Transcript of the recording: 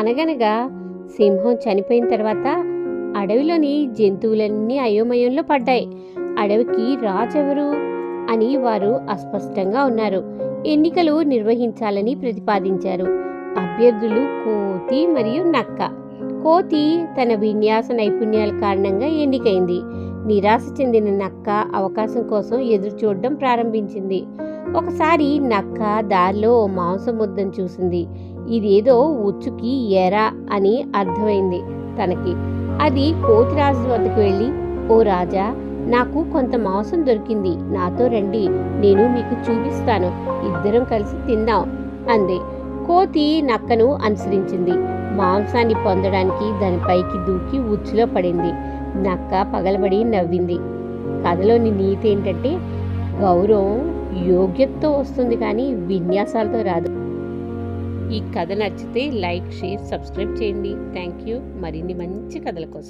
అనగనగా సింహం చనిపోయిన తర్వాత అడవిలోని జంతువులన్నీ అయోమయంలో పడ్డాయి. అడవికి రాజెవరు అని వారు అస్పష్టంగా ఉన్నారు. ఎన్నికలు నిర్వహించాలని ప్రతిపాదించారు. అభ్యర్థులు కోతి మరియు నక్క. కోతి తన విన్యాస నైపుణ్యాల కారణంగా ఎన్నికైంది. నిరాశ చెందిన నక్క అవకాశం కోసం ఎదురు చూడడం ప్రారంభించింది. ఒకసారి నక్క దారిలో ఓ మాంసం ముద్దను చూసింది. ఇదేదో ఉచ్చుకి ఎరా అని అర్థమైంది తనకి. అది కోతిరాజు వద్దకు వెళ్ళి, ఓ రాజా, నాకు కొంత మాంసం దొరికింది, నాతో రండి, నేను మీకు చూపిస్తాను, ఇద్దరం కలిసి తిందాం అంది. కోతి నక్కను అనుసరించింది. మాంసాన్ని పొందడానికి దానిపైకి దూకి ఉచ్చులో పడింది. నక్క పగలబడి నవ్వింది. కథలోని నీతి ఏంటంటే, గౌరవం యోగ్యతతో వస్తుంది కానీ విన్యాసాలతో రాదు. ఈ కథ నచ్చితే లైక్, షేర్, సబ్స్క్రైబ్ చేయండి. Thank you. మరిన్ని మంచి కథల కోసం.